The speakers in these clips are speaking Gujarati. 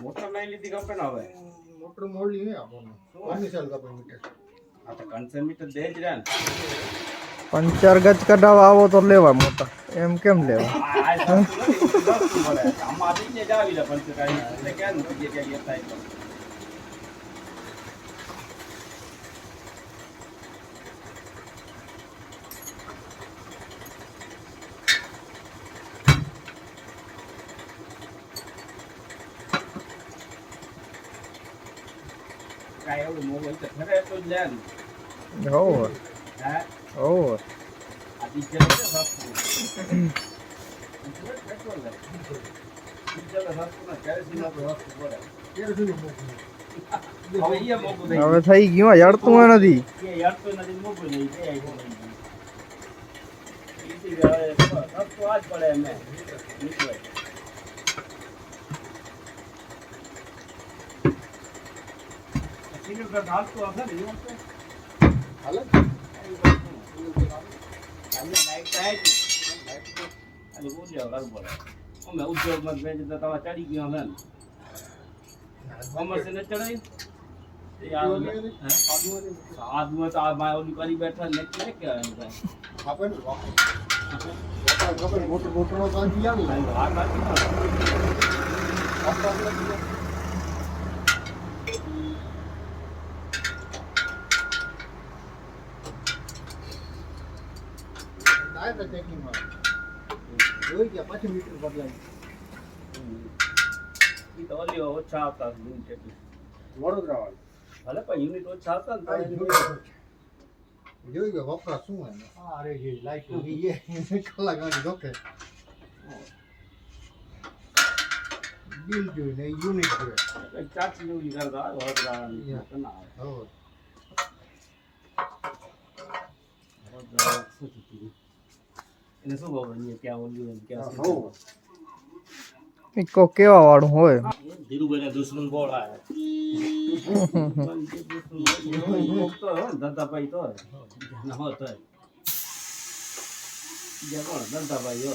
મોટર લઈ લીધી કપે ને હવે મોટર મોડી હે આપણને 19 કપે મીટર આ તો કન્સર્ન મીટર દે જ રહ્યા ને પંચર ગજ કઢાવા આવો તો લેવા મોટા એમ કેમ લેવા આમાં આવીને જ આવી લે પંચર કાઢી એટલે ક્યાં નથી કે ગયા થાય તો કાય એવું મોબાઈલ તો ઘરે તો જ લે ને હો હા હો આ ડીઝલ છે સસ્તું પેટ્રોલ લે ડીઝલ સસ્તું ના કેરોસીન તો સસ્તું પડે કેરોસીન મોકલું હવે એ મોકું દઈ હવે થઈ ગયું યડતું નથી કે યારતો નથી મોકું દઈ કે ઈસી હવે સસ્તું આજ પડે એમને નીકળે સિંગલ પર હાલતો હશે ને એવું તો હાલે અમે લાઈટ થાય જ અને બોલ્યો ઘર બોલે અમે ઉદ્યોગમાં બેન તો તમારે ચડી ગયો હે ને કોમર્સ ને ચડાઈ એ આદુ તો આ માં ઓલી કરી બેઠા ને કે આપે ને ખબર મોટર મોટરનો કાંઈ આવે ને આ કાઢી ટાયર ચેકિંગ માં જોઈ ગયા પાછું મીટર બદલાય ઈ તો ઓલી ઓછા આવતા યુનિટ એટલી વડોદરા વાળું ભલે પણ યુનિટ ઓછા આવતા ને જોઈ ગયો વપરાશ શું હે અરે જે લાઈટ ની એ કલાક આની રોકે બિલ જોઈ ને યુનિટ જોઈ ચાર્જ જેવું કરતા વડોદરાની ના આવે એને શું ખબર નહીં ક્યાં ઓલ્યું ક્યાં ઈકો કેવા વાળું હોય ધીરુભાઈ દુશ્મન બોળ આવે દત્તાભાઈ તો ન હોત કોણ દત્તાભાઈ હો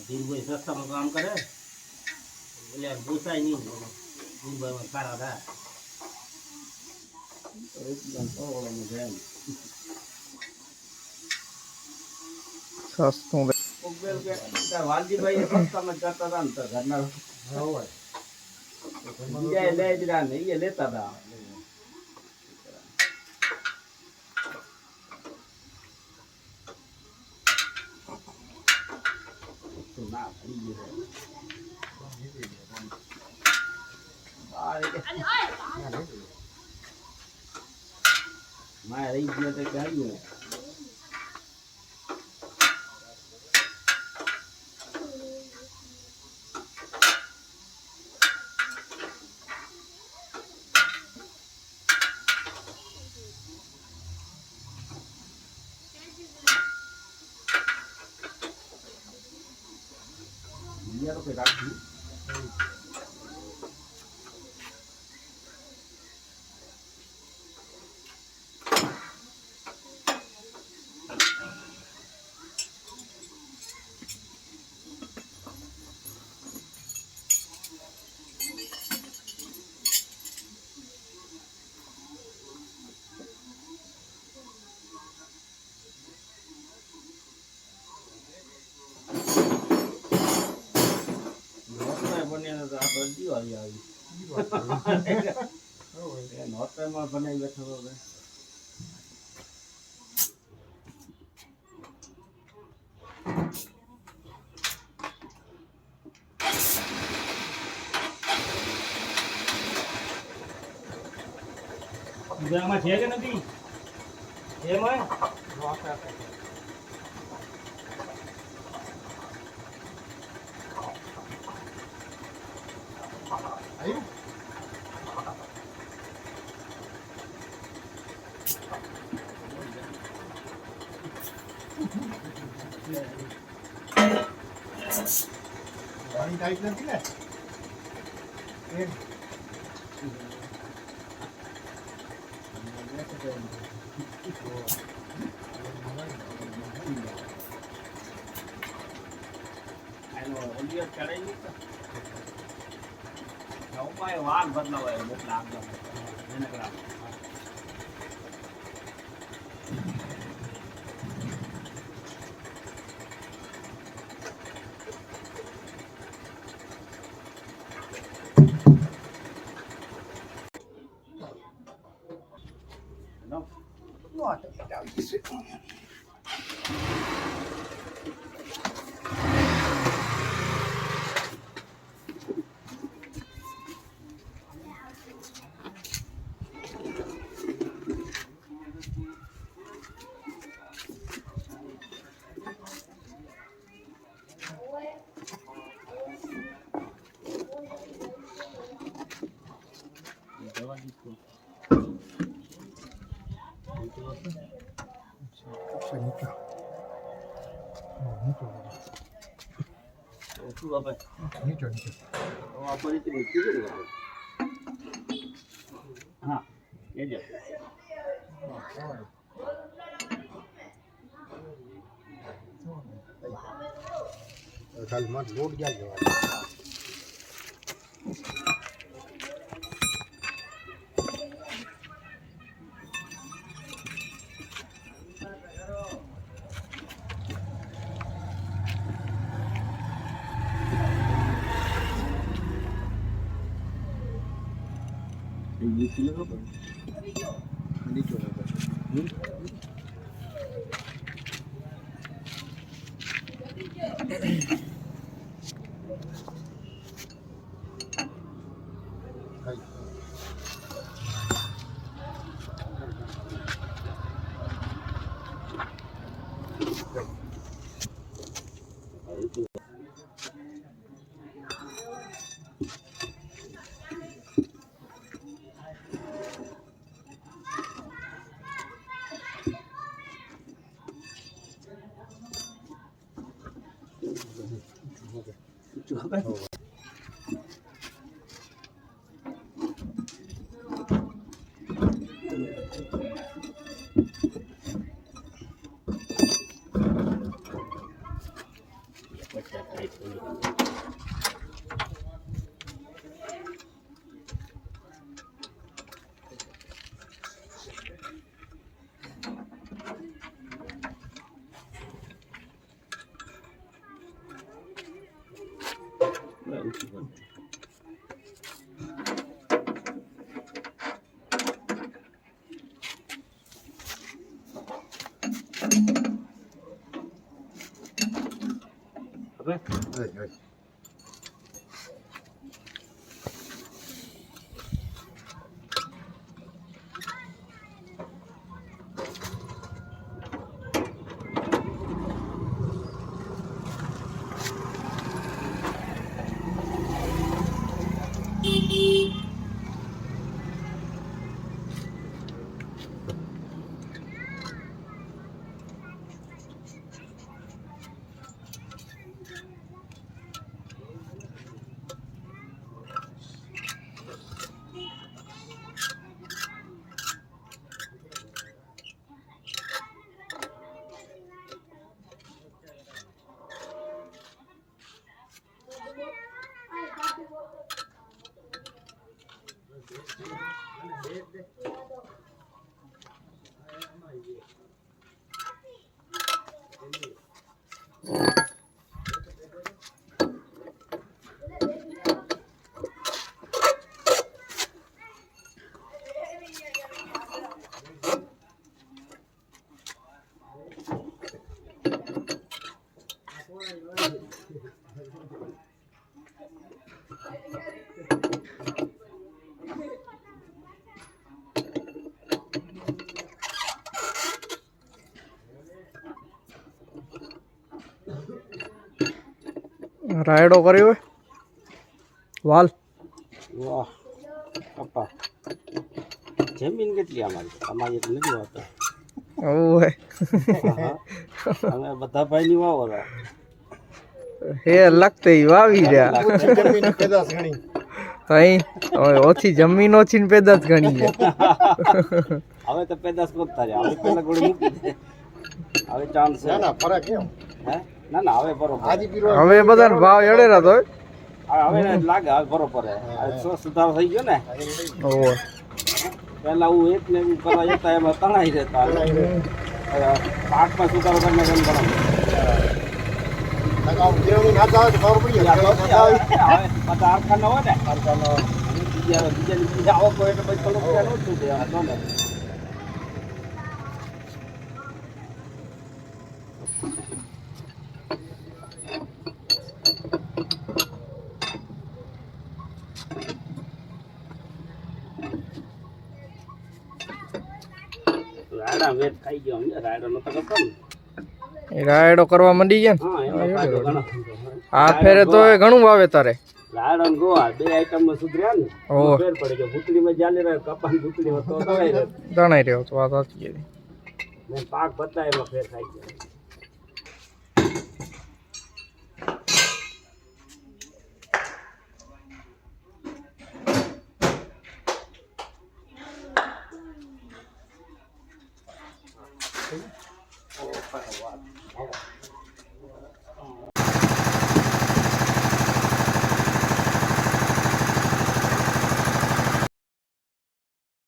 ધીરુભાઈ સસ્તામાં કામ કરે એટલે પૂછાય નહીં ધીરુભાઈ સારા થાય સસ્તું વાલજીભાઈ સસ્તામાં કરતા હતા ને તો ઘરના બીજા લે જ રહ્યા ને એ લેતા હતા ના મારે રહી ગયો તો ગાડી બીજા તો કોઈ રાખી દિવાળી આવી નોતમાં બનાવી બેઠો હવે આમાં છે કે નથી એમાં પાણી ટાઈટ નથી ને ઓલિયર ચડાઈ ગયું તો ઉપાય વાલ બદલાવાય એટલે આગળ એને કરા હા એ જ ખાલી માં લોડ ગયા જવા રાયડો કર્યો હોય વાલ વાહ પપ્પા જમીન કેટલી અમારી એટલી નથી હોતા ઓય અમે બધા ભાઈની વાવરા હે લગતે વાવી રહ્યા જમીન પેદાશ ઘણી તઈ ઓછી જમીન ઓછી ને પેદાશ ઘણી છે હવે તો પેદાશ કોતા રહ્યા હવે પેલા ગોળી મૂકી દે હવે ચાન્સ ના ના ફરક કેમ હે ના ના હવે બરોબર આજી પીરો હવે બધાને ભાવ એડેરા તો હવે લાગે હવે બરોબર સુધારો થઈ ગયો ને ઓહો પેલા હું એક ને એવું કરવા જતા એમાં તણાઈ રહેતા પાકમાં સુધારો કરીને કેમ કરો લગાવ પીરોની ના આવે તો ખબર પડી જાય હવે બધા આરખાના હોય ને બીજા આવક હોય એટલે પછી થોડુંક ત્યાં ઓછું છે આ ને રાયડા વેટ ખાઈ ગયો સમજે રાયડો નતો કરતો ને એ રાયડો કરવા માંડી ગયા હા એનો ફાયદો ઘણો આ ફેરે તો એ ઘણું વાવે તારે રાયડો ને ગોવા બે આઈટમમાં સુધર્યા ને ઓહો ફેર પડી ગયો ભૂતળીમાં ચાલી રહ્યો કપાસ ભૂતળીમાં તો દવાઈ રહ્યો જણાઈ રહ્યો તો વાત સાચી છે ને પાક બતાય એમાં ફેર ખાઈ ગયો